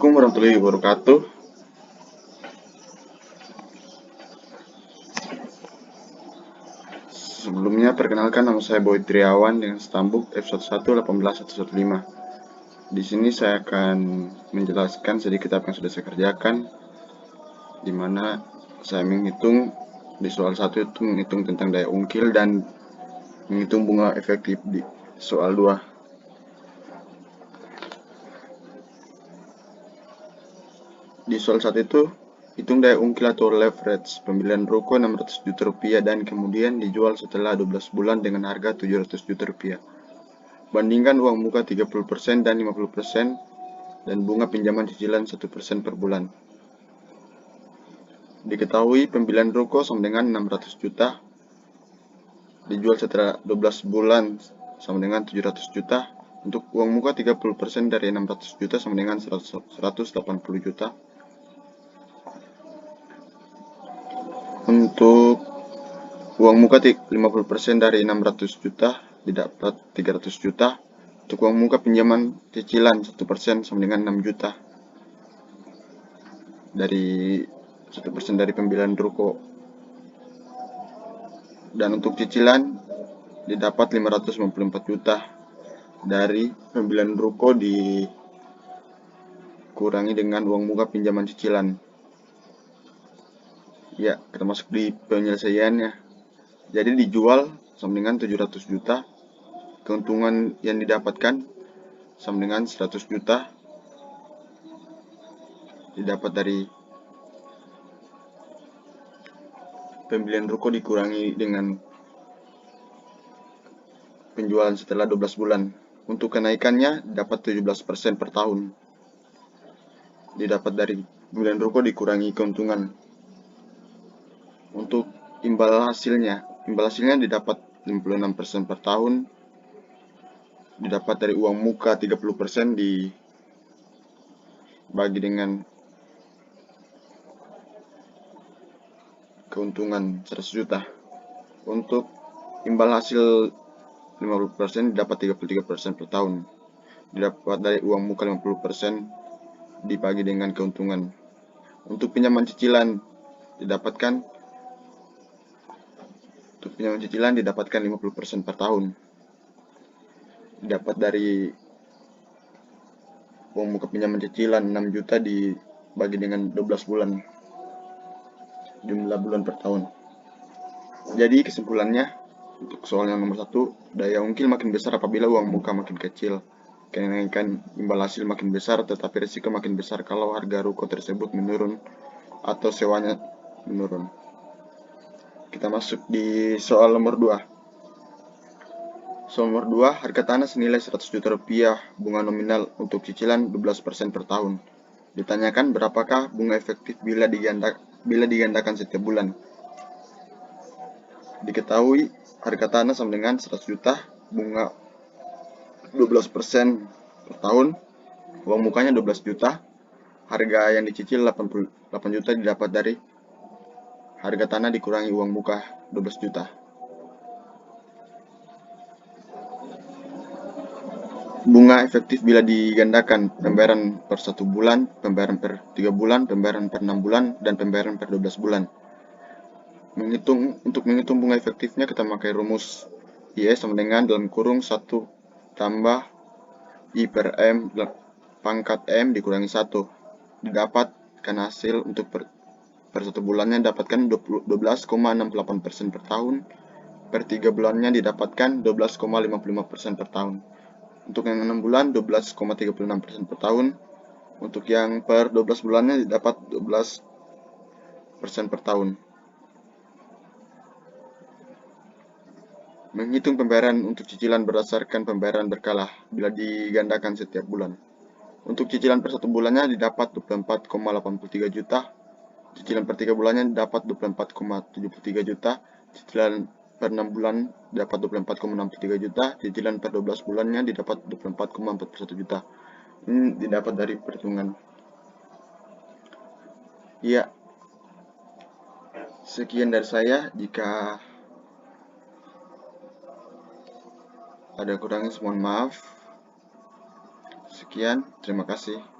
Assalamualaikum warahmatullahi wabarakatuh. Sebelumnya perkenalkan, nama saya Boy Triawan dengan stambuk F1118115. Di sini saya akan menjelaskan sedikit apa yang sudah saya kerjakan, di mana saya menghitung di soal 1 itu menghitung tentang daya ungkil dan menghitung bunga efektif di soal 2. Di soal 1 itu hitung daya ungkil atau leverage pembelian ruko 600 juta rupiah dan kemudian dijual setelah 12 bulan dengan harga 700 juta rupiah. Bandingkan uang muka 30% dan 50% dan bunga pinjaman cicilan 1% per bulan. Diketahui pembelian ruko sama dengan 600 juta, dijual setelah 12 bulan sama dengan 700 juta. Untuk uang muka 30% dari 600 juta sama dengan 180 juta. Untuk uang muka 50% dari 600 juta didapat 300 juta. Untuk uang muka pinjaman cicilan 1% sama dengan 6 juta. Dari 1% dari pembelian ruko. Dan untuk cicilan didapat 594 juta. Dari pembelian ruko dikurangi dengan uang muka pinjaman cicilan. Ya, kita masuk di penyelesaiannya. Jadi dijual sama dengan 700 juta. Keuntungan yang didapatkan sama dengan 100 juta. Didapat dari pembelian ruko dikurangi dengan penjualan setelah 12 bulan. Untuk kenaikannya dapat 17% per tahun. Didapat dari pembelian ruko dikurangi keuntungan. Untuk imbal hasilnya didapat 56% per tahun. Didapat dari uang muka 30% dibagi dengan keuntungan 100 juta. Untuk imbal hasil 50% didapat 33% per tahun. Didapat dari uang muka 50% dibagi dengan keuntungan. Untuk pinjaman cicilan didapatkan 50% per tahun. Didapat dari uang muka pinjaman cicilan 6 juta dibagi dengan 12 bulan. Jumlah bulan per tahun. Jadi kesimpulannya, untuk soal yang nomor 1, daya ungkil makin besar apabila uang muka makin kecil. Kenaikan imbal hasil makin besar, tetapi risiko makin besar kalau harga ruko tersebut menurun atau sewanya menurun. Kita masuk di soal nomor 2. Soal nomor 2, harga tanah senilai 100 juta rupiah, bunga nominal untuk cicilan 12% per tahun. Ditanyakan berapakah bunga efektif bila digandakan setiap bulan. Diketahui harga tanah sama dengan 100 juta, bunga 12% per tahun, uang mukanya 12 juta, harga yang dicicil 88 juta didapat dari harga tanah dikurangi uang muka 12 juta. Bunga efektif bila digandakan, pembayaran per 1 bulan, pembayaran per 3 bulan, pembayaran per 6 bulan, dan pembayaran per 12 bulan. Untuk menghitung bunga efektifnya kita pakai rumus I sama dengan dalam kurung 1 tambah I per M pangkat M dikurangi 1. Didapatkan hasil untuk per 1 bulannya dapatkan 12,68% per tahun. Per 3 bulannya didapatkan 12,55% per tahun. Untuk yang 6 bulan 12,36% per tahun. Untuk yang per 12 bulannya didapat 12% per tahun. Menghitung pembayaran untuk cicilan berdasarkan pembayaran berkala bila digandakan setiap bulan. Untuk cicilan per 1 bulannya didapat 24,83 juta. Cicilan per 3 bulannya didapat 24,73 juta. Cicilan per 6 bulan dapat 24,63 juta. Cicilan per 12 bulannya didapat 24,41 juta. Ini didapat dari perhitungan. Ya, sekian dari saya. Jika ada kurangnya mohon maaf. Sekian, terima kasih.